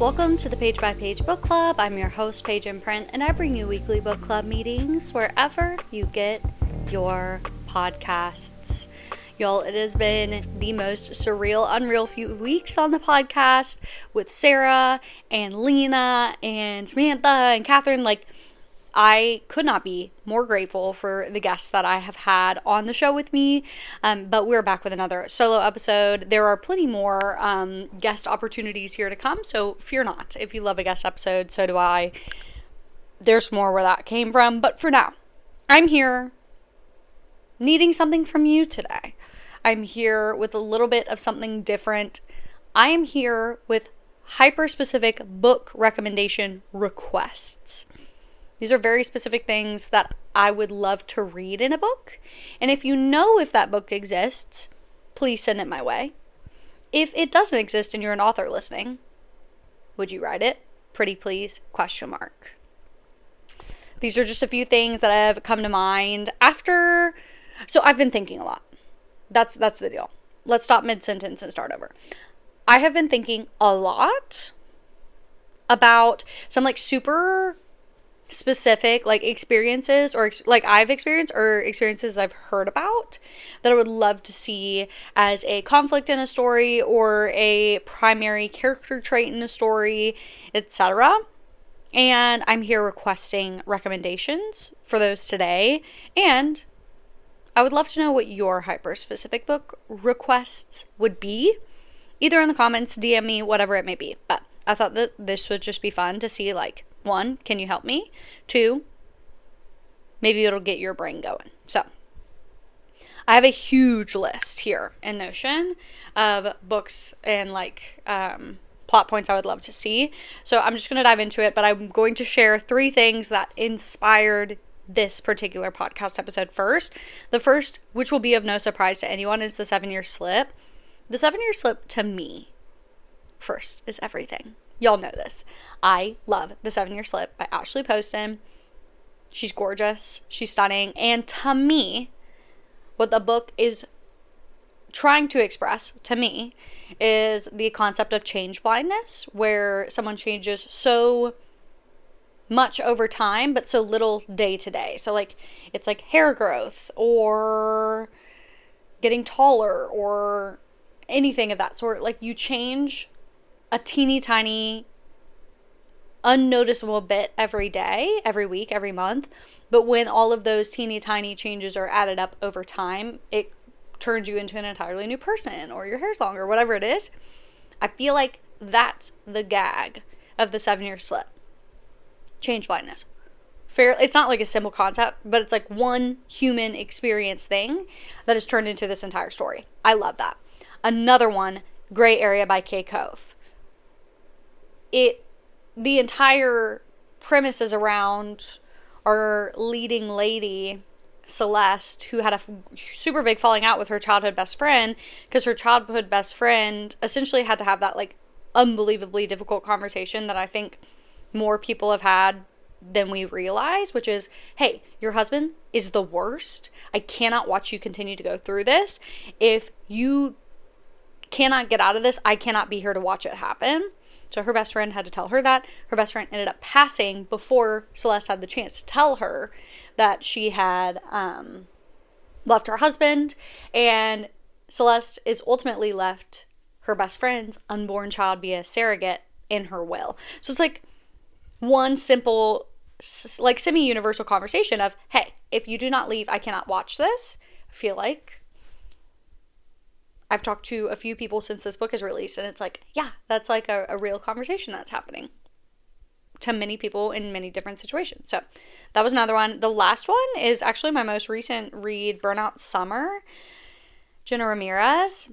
Welcome to the Page by Page Book Club. I'm your host, Paige Imprint, and I bring you weekly book club meetings wherever you get your podcasts. Y'all, it has been the most surreal, unreal few weeks on the podcast with Sarah and Lena and Samantha and Catherine. I could not be more grateful for the guests that I have had on the show with me, but we're back with another solo episode. There are plenty more guest opportunities here to come, so fear not. If you love a guest episode, so do I. There's more where that came from, but for now, I'm here needing something from you today. I'm here with a little bit of something different. I am here with hyper-specific book recommendation requests. These are very specific things that I would love to read in a book. And if you know if that book exists, please send it my way. If it doesn't exist and you're an author listening, would you write it? Pretty please, ? These are just a few things that have come to mind so I've been thinking a lot. That's the deal. Let's stop mid-sentence and start over. I have been thinking a lot about some super specific experiences or I've experienced or experiences I've heard about that I would love to see as a conflict in a story or a primary character trait in a story, etc. And I'm here requesting recommendations for those today, and I would love to know what your hyper-specific book requests would be, either in the comments, DM me, whatever it may be. But I thought that this would just be fun to see, one, can you help me? Two, maybe it'll get your brain going. So, I have a huge list here in Notion of books and plot points I would love to see. So I'm just going to dive into it, but I'm going to share 3 things that inspired this particular podcast episode first. The first, which will be of no surprise to anyone, is the 7-year slip. The 7-year slip, to me, first, is everything. Y'all know this. I love The 7-Year Slip by Ashley Poston. She's gorgeous. She's stunning. And to me, what the book is trying to express, to me, is the concept of change blindness, where someone changes so much over time, but so little day to day. So, it's hair growth or getting taller or anything of that sort. You change a teeny tiny unnoticeable bit every day, every week, every month. But when all of those teeny tiny changes are added up over time, it turns you into an entirely new person, or your hair's longer, whatever it is. I feel like that's the gag of the 7-year slip. Change blindness. It's not a simple concept, but it's one human experience thing that is turned into this entire story. I love that. Another one, Gray Area by Kay Cove. The entire premise is around our leading lady, Celeste, who had a super big falling out with her childhood best friend, because her childhood best friend essentially had to have that unbelievably difficult conversation that I think more people have had than we realize, which is, hey, your husband is the worst. I cannot watch you continue to go through this. If you cannot get out of this, I cannot be here to watch it happen. So her best friend had to tell her that. Her best friend ended up passing before Celeste had the chance to tell her that she had left her husband. And Celeste is ultimately left her best friend's unborn child via surrogate in her will. So it's one simple, semi-universal conversation of, hey, if you do not leave, I cannot watch this. I feel like I've talked to a few people since this book is released, and it's yeah, that's a real conversation that's happening to many people in many different situations. So that was another one. The last one is actually my most recent read, Burnout Summer, Jenna Ramirez.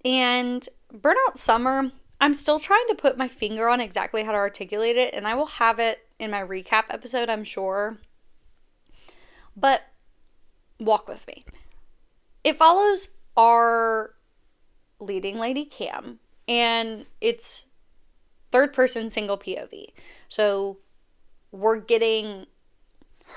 And Burnout Summer, I'm still trying to put my finger on exactly how to articulate it, and I will have it in my recap episode, I'm sure. But walk with me. It follows our leading lady, Cam, and it's third-person single POV. So we're getting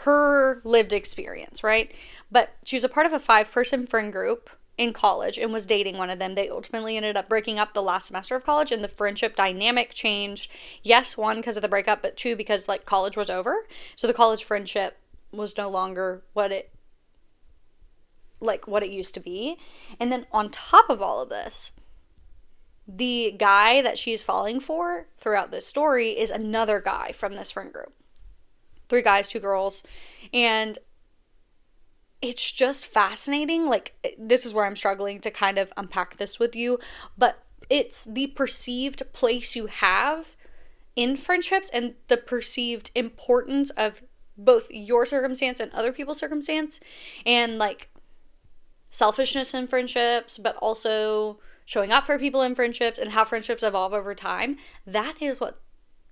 her lived experience, right? But she was a part of a 5-person friend group in college and was dating one of them. They ultimately ended up breaking up the last semester of college, and the friendship dynamic changed. Yes, one, because of the breakup, but two, because like college was over. So the college friendship was no longer what it used to be. And then on top of all of this, the guy that she's falling for throughout this story is another guy from this friend group. 3 guys, 2 girls. And it's just fascinating. Like, this is where I'm struggling to kind of unpack this with you. But it's the perceived place you have in friendships and the perceived importance of both your circumstance and other people's circumstance. And, like, selfishness in friendships, but also showing up for people in friendships and how friendships evolve over time. That is what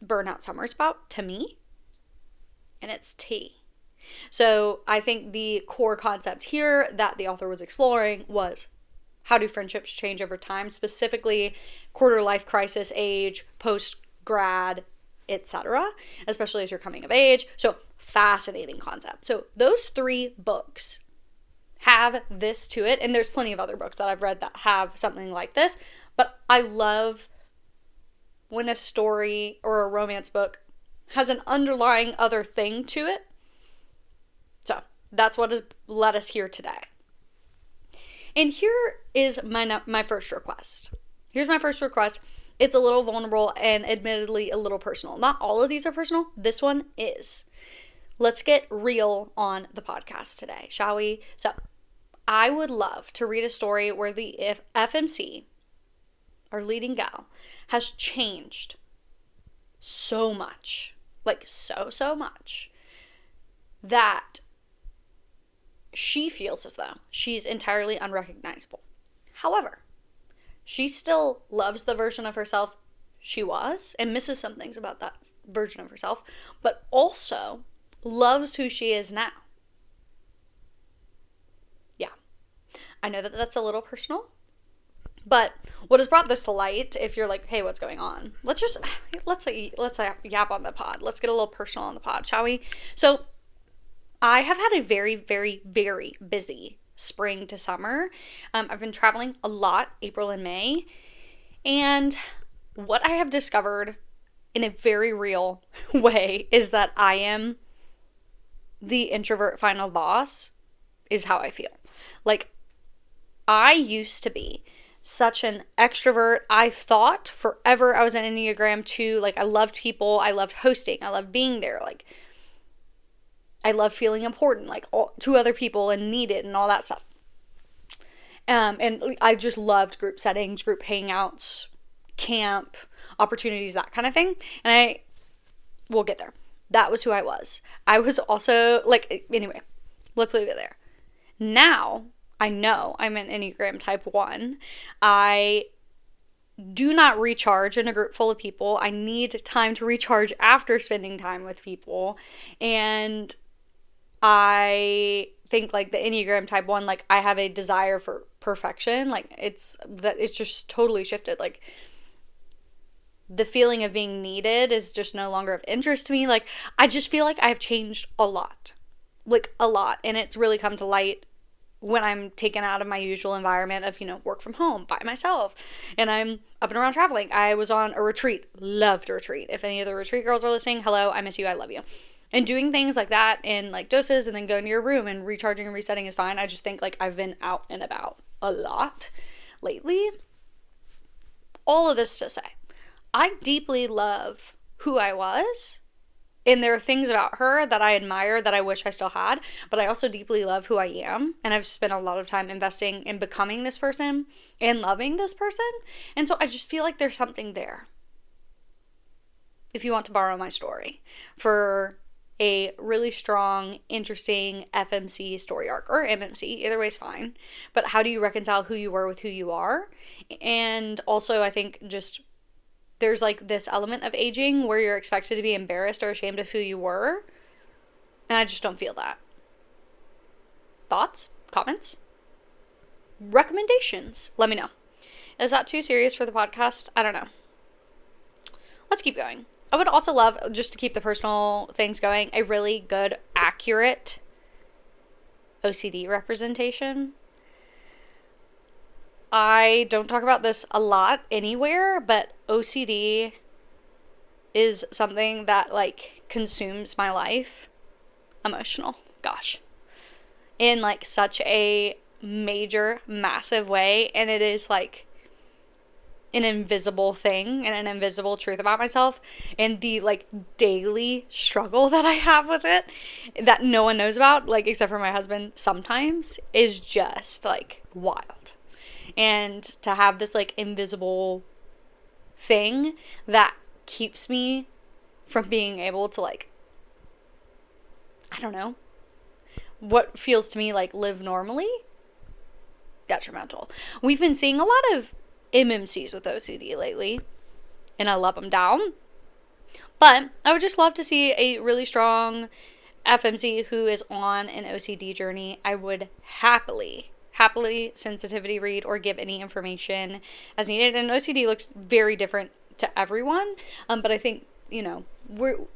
Burnout Summer is about to me. And it's tea. So I think the core concept here that the author was exploring was, how do friendships change over time, specifically quarter life crisis age, post-grad, etc., especially as you're coming of age. So fascinating concept. So those 3 books have this to it, and there's plenty of other books that I've read that have something like this, but I love when a story or a romance book has an underlying other thing to it. So that's what has led us here today. And here is my first request. Here's my first request. It's a little vulnerable and admittedly a little personal. Not all of these are personal. This one is. Let's get real on the podcast today, shall we? So I would love to read a story where the FMC, our leading gal, has changed so much, like so much, that she feels as though she's entirely unrecognizable. However, she still loves the version of herself she was and misses some things about that version of herself, but also loves who she is now. Yeah, I know that that's a little personal, but what has brought this to light, if you're like, hey, what's going on? Let's yap on the pod. Let's get a little personal on the pod, shall we? So I have had a very, very, very busy spring to summer. I've been traveling a lot, April and May. And what I have discovered in a very real way is that I am the introvert final boss, is how I feel. Like, I used to be such an extrovert. I thought forever I was an Enneagram 2. Like, I loved people. I loved hosting. I loved being there. Like, I love feeling important, like, to other people and needed and all that stuff. And I just loved group settings, group hangouts, camp, opportunities, that kind of thing. And we'll get there. That was who I was. I was also, like, anyway, let's leave it there. Now, I know I'm an Enneagram type 1. I do not recharge in a group full of people. I need time to recharge after spending time with people. And I think, like, the Enneagram type 1, like, I have a desire for perfection. Like, it's just totally shifted. Like, the feeling of being needed is just no longer of interest to me. Like, I just feel like I've changed a lot. Like, a lot. And it's really come to light when I'm taken out of my usual environment of, work from home by myself. And I'm up and around traveling. I was on a retreat. Loved retreat. If any of the retreat girls are listening, hello, I miss you. I love you. And doing things like that in, like, doses and then going to your room and recharging and resetting is fine. I just think, like, I've been out and about a lot lately. All of this to say, I deeply love who I was. And there are things about her that I admire that I wish I still had. But I also deeply love who I am. And I've spent a lot of time investing in becoming this person and loving this person. And so I just feel like there's something there. If you want to borrow my story for a really strong, interesting FMC story arc, or MMC, either way is fine. But how do you reconcile who you were with who you are? And also, I think just there's, like, this element of aging where you're expected to be embarrassed or ashamed of who you were. And I just don't feel that. Thoughts? Comments? Recommendations? Let me know. Is that too serious for the podcast? I don't know. Let's keep going. I would also love, just to keep the personal things going, a really good, accurate OCD representation. I don't talk about this a lot anywhere, but OCD is something that like consumes my life. Emotional. Gosh. In like such a major, massive way. And it is like an invisible thing and an invisible truth about myself, and the like daily struggle that I have with it that no one knows about, like except for my husband sometimes, is just like wild. And to have this like invisible thing that keeps me from being able to like, I don't know, what feels to me like live normally, detrimental. We've been seeing a lot of MMCs with OCD lately, and I love them down. But I would just love to see a really strong FMC who is on an OCD journey. I would happily sensitivity read or give any information as needed. And OCD looks very different to everyone. But I think, you know,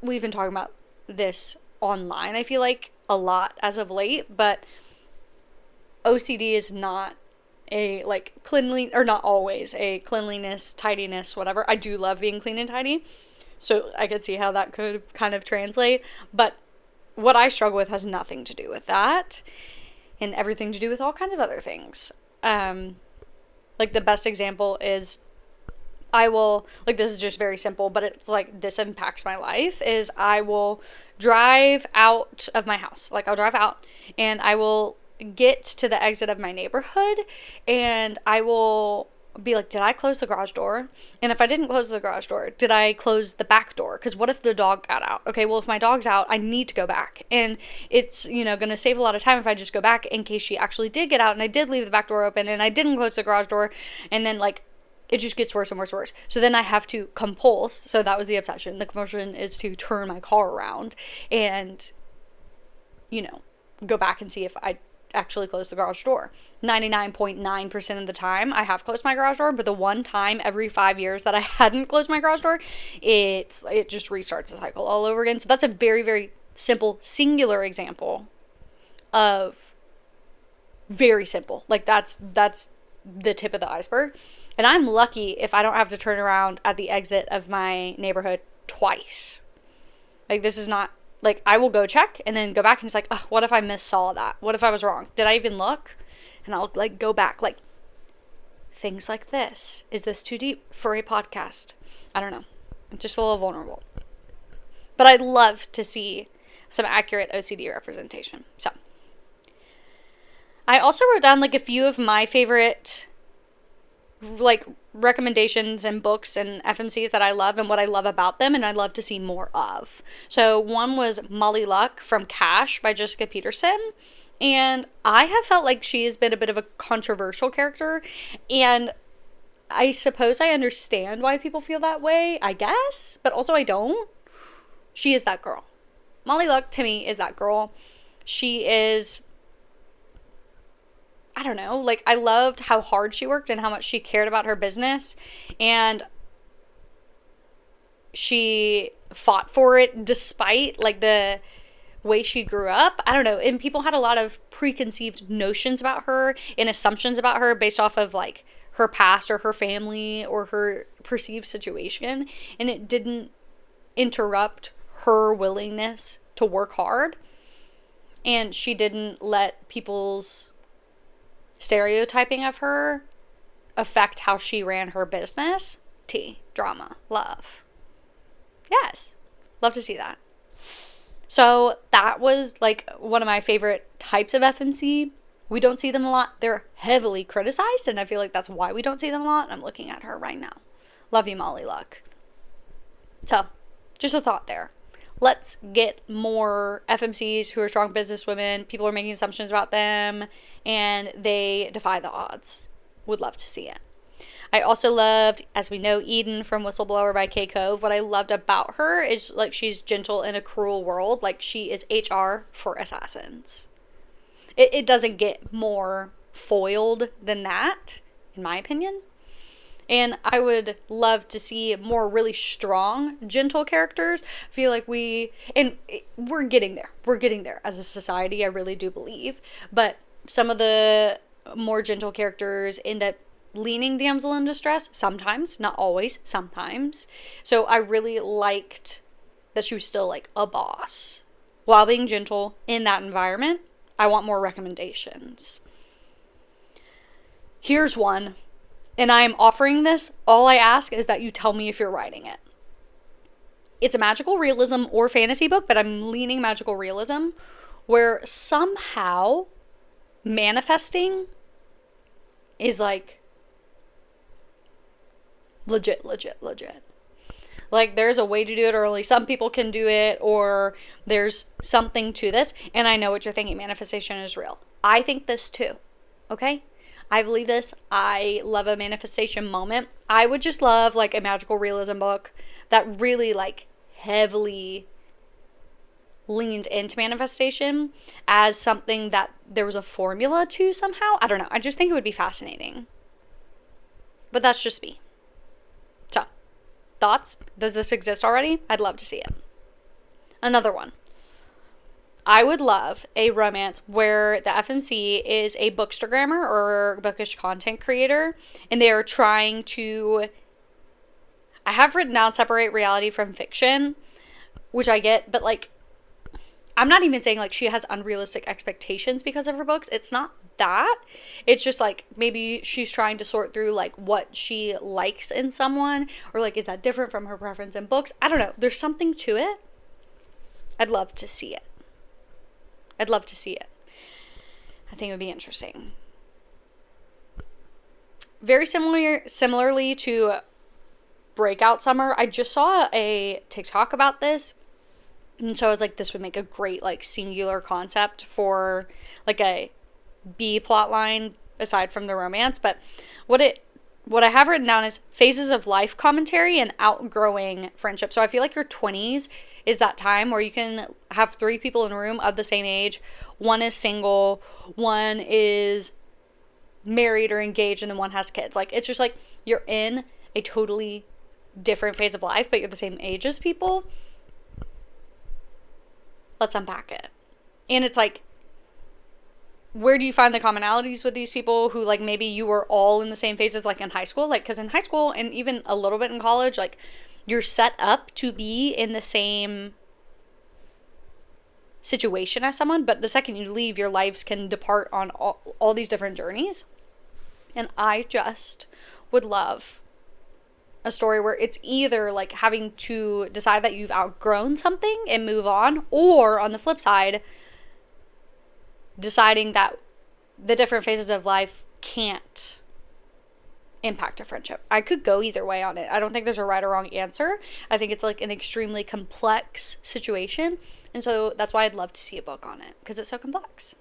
we've been talking about this online, I feel like, a lot as of late. But OCD is not a like cleanly, or not always a cleanliness, tidiness, whatever. I do love being clean and tidy, so I could see how that could kind of translate. But what I struggle with has nothing to do with that, and everything to do with all kinds of other things. Like the best example is, I will, like, this is just very simple, but it's like this impacts my life, is I will drive out of my house. Like I'll drive out and I will get to the exit of my neighborhood, and I will be like, did I close the garage door? And if I didn't close the garage door, did I close the back door? Because what if the dog got out? Okay, well, if my dog's out, I need to go back, and it's, you know, going to save a lot of time if I just go back in case she actually did get out and I did leave the back door open and I didn't close the garage door, and then like it just gets worse and worse and worse. So then I have to compulse. So that was the obsession. The compulsion is to turn my car around and, you know, go back and see if I actually close the garage door. 99.9% of the time I have closed my garage door, but the one time every 5 years that I hadn't closed my garage door, it just restarts the cycle all over again. So that's a very, very simple, singular example of very simple. Like that's the tip of the iceberg. And I'm lucky if I don't have to turn around at the exit of my neighborhood twice. Like this is not, like, I will go check and then go back and it's like, oh, what if I missaw that? What if I was wrong? Did I even look? And I'll like go back, like things like this. Is this too deep for a podcast? I don't know. I'm just a little vulnerable. But I'd love to see some accurate OCD representation. So I also wrote down like a few of my favorite like recommendations and books and FMCs that I love and what I love about them and I'd love to see more of. So one was Molly Luck from Cash by Jessica Peterson. And I have felt like she has been a bit of a controversial character, and I suppose I understand why people feel that way, I guess, but also I don't. She is that girl. Molly Luck to me is that girl. She is, I don't know, like I loved how hard she worked and how much she cared about her business, and she fought for it despite like the way she grew up. I don't know, and people had a lot of preconceived notions about her and assumptions about her based off of like her past or her family or her perceived situation, and it didn't interrupt her willingness to work hard, and she didn't let people's stereotyping of her affect how she ran her business. Drama, love. Yes, love to see that. So that was like one of my favorite types of FMC. We don't see them a lot. They're heavily criticized, and I feel like that's why we don't see them a lot. I'm looking at her right now. Love you, Molly Luck. So just a thought there. Let's get more FMCs who are strong businesswomen. People are making assumptions about them, and they defy the odds. Would love to see it. I also loved, as we know, Eden from Whistleblower by Kay Cove. What I loved about her is, like, she's gentle in a cruel world. Like, she is HR for assassins. It doesn't get more foiled than that, in my opinion. And I would love to see more really strong, gentle characters. I feel like we're getting there. We're getting there as a society, I really do believe. But some of the more gentle characters end up leaning damsel in distress sometimes, not always, sometimes. So I really liked that she was still like a boss while being gentle in that environment. I want more recommendations. Here's one, and I am offering this. All I ask is that you tell me if you're writing it. It's a magical realism or fantasy book, but I'm leaning magical realism, where somehow manifesting is like legit. Like there's a way to do it, or only some people can do it, or there's something to this. And I know what you're thinking. Manifestation is real. I think this too. Okay? I believe this. I love a manifestation moment. I would just love like a magical realism book that really like heavily leaned into manifestation as something that there was a formula to somehow. I don't know. I just think it would be fascinating. But that's just me. So, thoughts? Does this exist already? I'd love to see it. Another one. I would love a romance where the FMC is a bookstagrammer or bookish content creator, and they are trying to, I have written down, separate reality from fiction, which I get, but like, I'm not even saying like she has unrealistic expectations because of her books. It's not that. It's just like maybe she's trying to sort through like what she likes in someone, or like is that different from her preference in books? I don't know. There's something to it. I'd love to see it. I think it would be interesting. Very similarly to Breakout Summer, I just saw a TikTok about this. And so I was like, this would make a great like singular concept for like a B plot line aside from the romance. But what I have written down is phases of life commentary and outgrowing friendship. So I feel like your 20s is that time where you can have 3 people in a room of the same age. One is single, one is married or engaged, and then one has kids. Like, it's just like you're in a totally different phase of life, but you're the same age as people. Let's unpack it. And it's like, where do you find the commonalities with these people who like maybe you were all in the same phases like in high school? Like, because in high school and even a little bit in college, like you're set up to be in the same situation as someone, but the second you leave, your lives can depart on all these different journeys. And I just would love a story where it's either like having to decide that you've outgrown something and move on, or on the flip side, deciding that the different phases of life can't impact a friendship. I could go either way on it. I don't think there's a right or wrong answer. I think it's like an extremely complex situation. And so that's why I'd love to see a book on it, because it's so complex.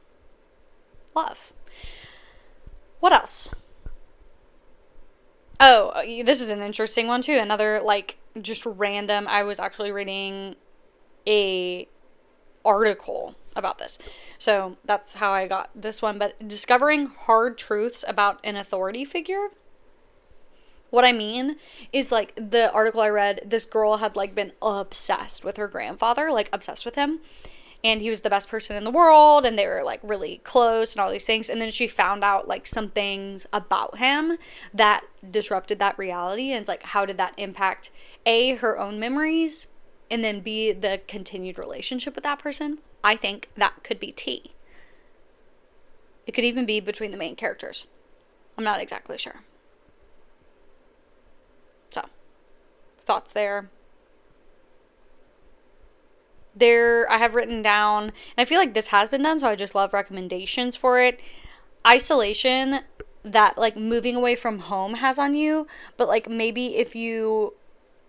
Love. What else? Oh, this is an interesting one too. Another like just random. I was actually reading a article about this. So that's how I got this one. But discovering hard truths about an authority figure. What I mean is like the article I read, this girl had like been obsessed with her grandfather, like obsessed with him. And he was the best person in the world, and they were like really close and all these things. And then she found out like some things about him that disrupted that reality. And it's like, how did that impact A, her own memories, and then B, the continued relationship with that person? I think that could be tea. It could even be between the main characters. I'm not exactly sure. So, thoughts there. I have written down, and I feel like this has been done, so I just love recommendations for it. Isolation that like moving away from home has on you, but like maybe if you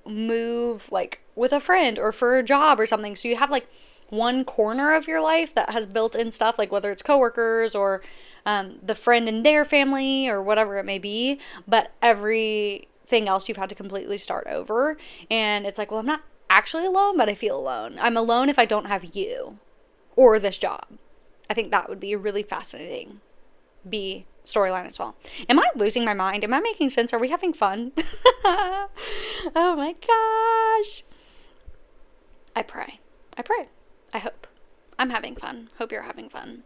move like with a friend or for a job or something, so you have like one corner of your life that has built-in stuff, like whether it's coworkers or the friend and their family or whatever it may be, but everything else you've had to completely start over. And it's like, well, I'm not actually alone, but I feel alone. I'm alone if I don't have you or this job. I think that would be a really fascinating B storyline as well. Am I losing my mind? Am I making sense? Are we having fun? Oh my gosh. I pray. I hope. I'm having fun. Hope you're having fun.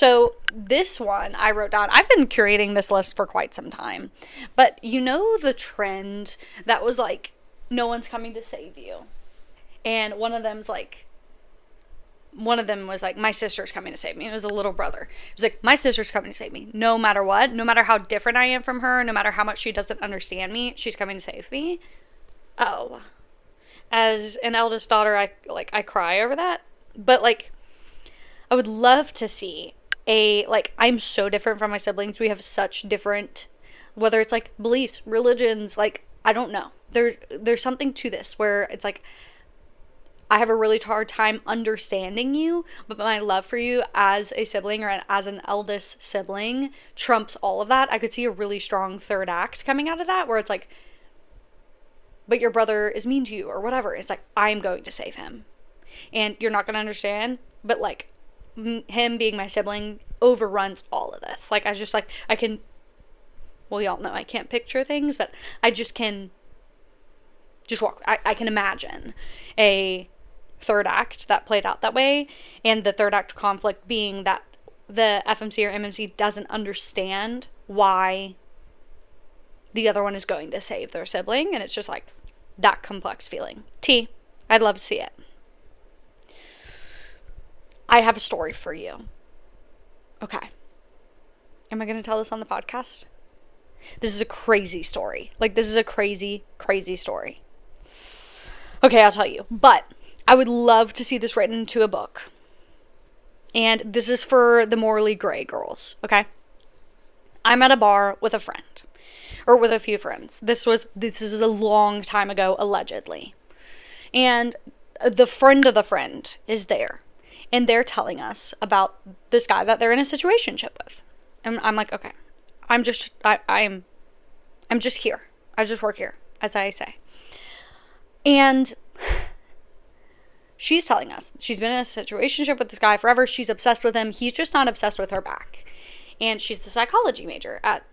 So this one I wrote down. I've been curating this list for quite some time. But you know the trend that was like, no one's coming to save you. And one of them was like, my sister's coming to save me. It was a little brother. It was like, my sister's coming to save me. No matter what, no matter how different I am from her, no matter how much she doesn't understand me, she's coming to save me. Oh. As an eldest daughter, I cry over that. But like, I would love to see I'm so different from my siblings. We have such different, whether it's like beliefs, religions, like, I don't know. There's something to this where it's like, I have a really hard time understanding you, but my love for you as a sibling or as an eldest sibling trumps all of that. I could see a really strong third act coming out of that where it's like, but your brother is mean to you or whatever. It's like, I'm going to save him. And you're not going to understand, but like him being my sibling overruns all of this. Like, I can, well, y'all know I can't picture things, but I just can just walk. I can imagine a third act that played out that way, and the third act conflict being that the FMC or MMC doesn't understand why the other one is going to save their sibling, and it's just like that complex feeling. I'd love to see it. I have a story for you. Okay. Am I going to tell this on the podcast? This is a crazy story. Like, this is a crazy, crazy story. Okay, I'll tell you. But I would love to see this written into a book. And this is for the morally gray girls, okay? I'm at a bar with a friend. Or with a few friends. This was a long time ago, allegedly. And the friend of the friend is there. And they're telling us about this guy that they're in a situationship with. And I'm like, okay. I'm just here. I just work here, as I say. And she's telling us she's been in a situationship with this guy forever. She's obsessed with him. He's just not obsessed with her back. And she's the psychology major at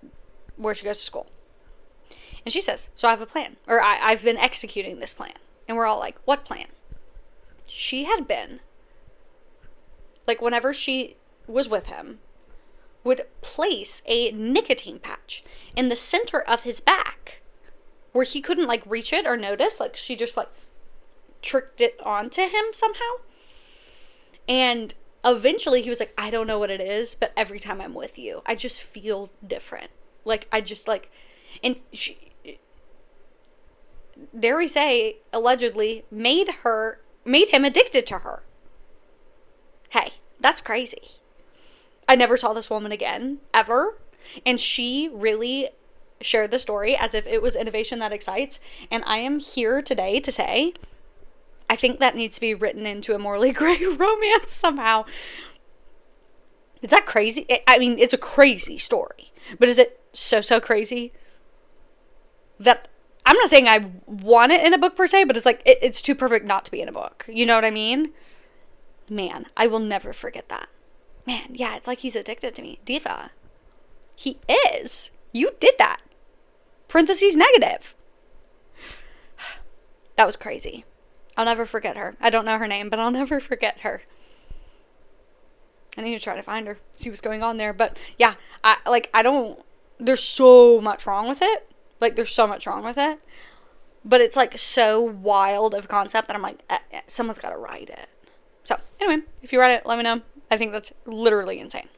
where she goes to school. And she says, so I have a plan. Or I've been executing this plan. And we're all like, what plan? She had been, like, whenever she was with him, would place a nicotine patch in the center of his back where he couldn't, like, reach it or notice. Like, she just, like, tricked it onto him somehow. And eventually he was like, I don't know what it is, but every time I'm with you, I just feel different. Like, I just, like, and she, dare we say, allegedly made him addicted to her. Hey, that's crazy. I never saw this woman again, ever. And she really shared the story as if it was innovation that excites. And I am here today to say, I think that needs to be written into a morally gray romance somehow. Is that crazy? I mean, it's a crazy story. But is it so crazy that I'm not saying I want it in a book per se, but it's like, it's too perfect not to be in a book. You know what I mean? Man, I will never forget that. Man, yeah, it's like he's addicted to me. Diva. He is. You did that. Parentheses negative. That was crazy. I'll never forget her. I don't know her name, but I'll never forget her. I need to try to find her, see what's going on there. But yeah, there's so much wrong with it. Like, there's so much wrong with it. But it's like so wild of a concept that I'm like, someone's got to write it. So anyway, if you write it, let me know. I think that's literally insane.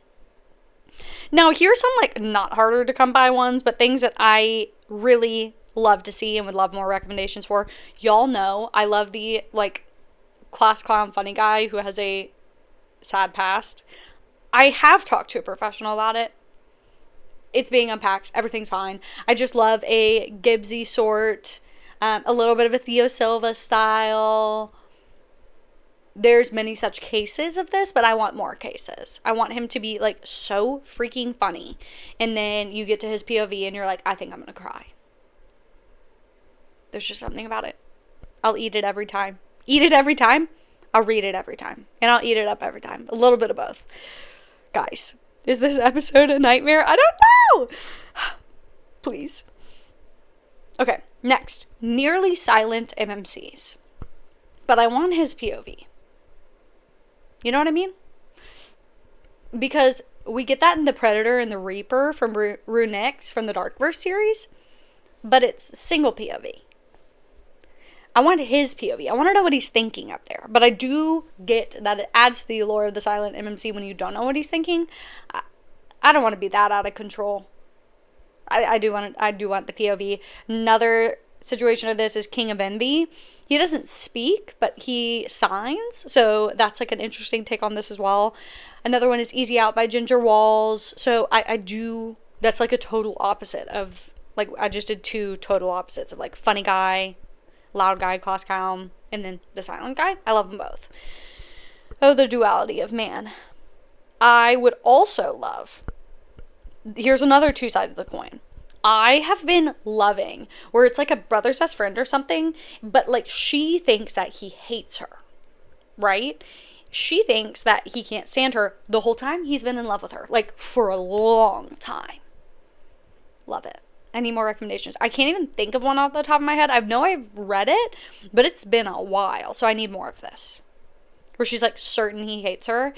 Now, here's some like not harder to come by ones, but things that I really love to see and would love more recommendations for. Y'all know I love the like class clown funny guy who has a sad past. I have talked to a professional about it. It's being unpacked. Everything's fine. I just love a Gibbsy sort, a little bit of a Theo Silva style. There's many such cases of this, but I want more cases. I want him to be like so freaking funny. And then you get to his POV and you're like, I think I'm going to cry. There's just something about it. I'll eat it every time. Eat it every time. I'll read it every time. And I'll eat it up every time. A little bit of both. Guys, is this episode a nightmare? I don't know. Please. Okay, next. Nearly silent MMCs. But I want his POV. You know what I mean? because we get that in the Predator and the Reaper from Runix from the Darkverse series, but it's single POV. I want his POV. I want to know what he's thinking up there. But I do get that it adds to the allure of the silent MMC when you don't know what he's thinking. I don't want to be that out of control. I do want the POV. Another situation of this is King of Envy. He doesn't speak, but he signs. So that's like an interesting take on this as well. Another one is Easy Out by Ginger Walls. So I do, that's like a total opposite of, like, I just did two total opposites of like funny guy, loud guy, class clown, and then the silent guy. I love them both. Oh, the duality of man. I would also love, here's another two sides of the coin. I have been loving where it's like a brother's best friend or something, but like she thinks that he hates her, right? She thinks that he can't stand her the whole time he's been in love with her, like for a long time. Love it. I need more recommendations. I can't even think of one off the top of my head. I know I've read it, but it's been a while, so I need more of this. Where she's like certain he hates her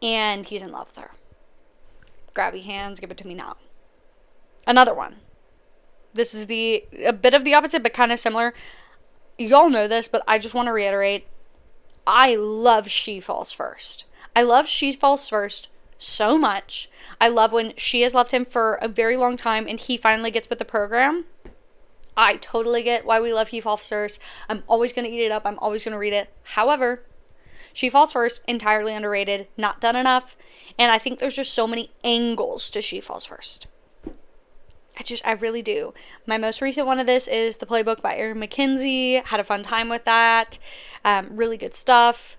and he's in love with her. Grabby hands, give it to me now. Another one. This is a bit of the opposite, but kind of similar. Y'all know this, but I just want to reiterate. I love She Falls First. I love She Falls First so much. I love when she has left him for a very long time and he finally gets with the program. I totally get why we love He Falls First. I'm always going to eat it up. I'm always going to read it. However, She Falls First, entirely underrated, not done enough. And I think there's just so many angles to She Falls First. I really do. My most recent one of this is The Playbook by Erin McKenzie. Had a fun time with that. Really good stuff.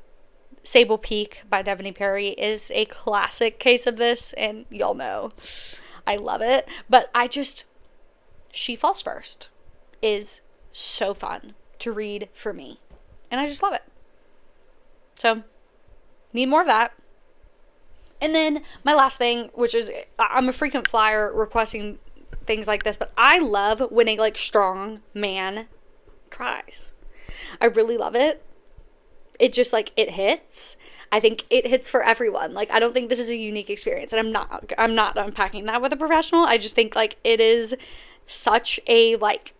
Sable Peak by Devaney Perry is a classic case of this, and y'all know I love it. But She Falls First is so fun to read for me, and I just love it. So, need more of that. And then my last thing, which is, I'm a frequent flyer requesting things like this, but I love when a like strong man cries. I really love it. It just like, it hits. I think it hits for everyone. Like, I don't think this is a unique experience, and I'm not unpacking that with a professional. I just think like it is such a like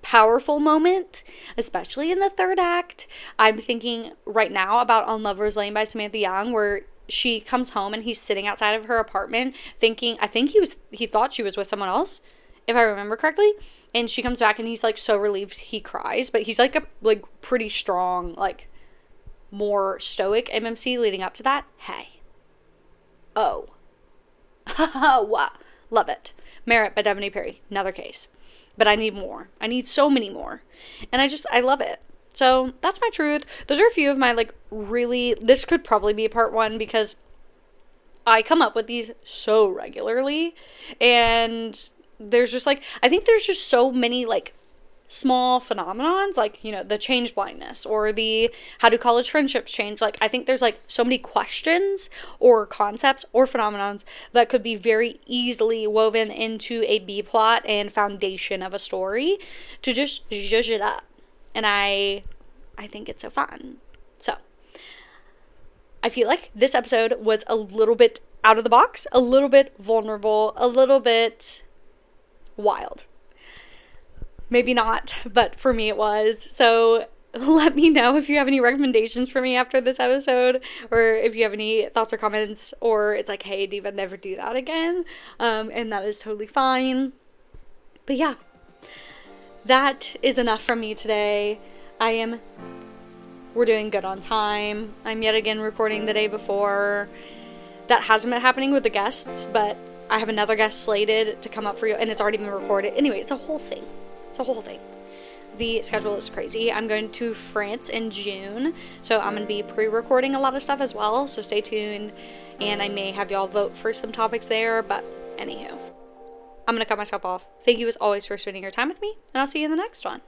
powerful moment, especially in the third act. I'm thinking right now about On Lover's Lane by Samantha Young, where she comes home and he's sitting outside of her apartment thinking, I think he thought she was with someone else, if I remember correctly. And she comes back and he's like so relieved, he cries, but he's like a like pretty strong, like more stoic MMC leading up to that. Hey. Oh. Wow. Love it. Merit by Devaney Perry. Another case. But I need more. I need so many more. And I love it. So that's my truth. Those are a few of my like really, this could probably be a part one because I come up with these so regularly, and there's just like, I think there's just so many like small phenomenons, like, you know, the change blindness or the how do college friendships change. Like, I think there's like so many questions or concepts or phenomenons that could be very easily woven into a B plot and foundation of a story to just zhuzh it up. And I think it's so fun. So I feel like this episode was a little bit out of the box, a little bit vulnerable, a little bit wild. Maybe not, but for me it was. So let me know if you have any recommendations for me after this episode, or if you have any thoughts or comments, or it's like, hey, Diva, never do that again. And that is totally fine. But yeah, that is enough from me today. We're doing good on time. I'm yet again recording the day before. That hasn't been happening with the guests, but I have another guest slated to come up for you, and it's already been recorded. Anyway, it's a whole thing. The schedule is crazy. I'm going to France in June, so I'm going to be pre-recording a lot of stuff as well, so stay tuned, and I may have y'all vote for some topics there, but anywho, I'm going to cut myself off. Thank you as always for spending your time with me, and I'll see you in the next one.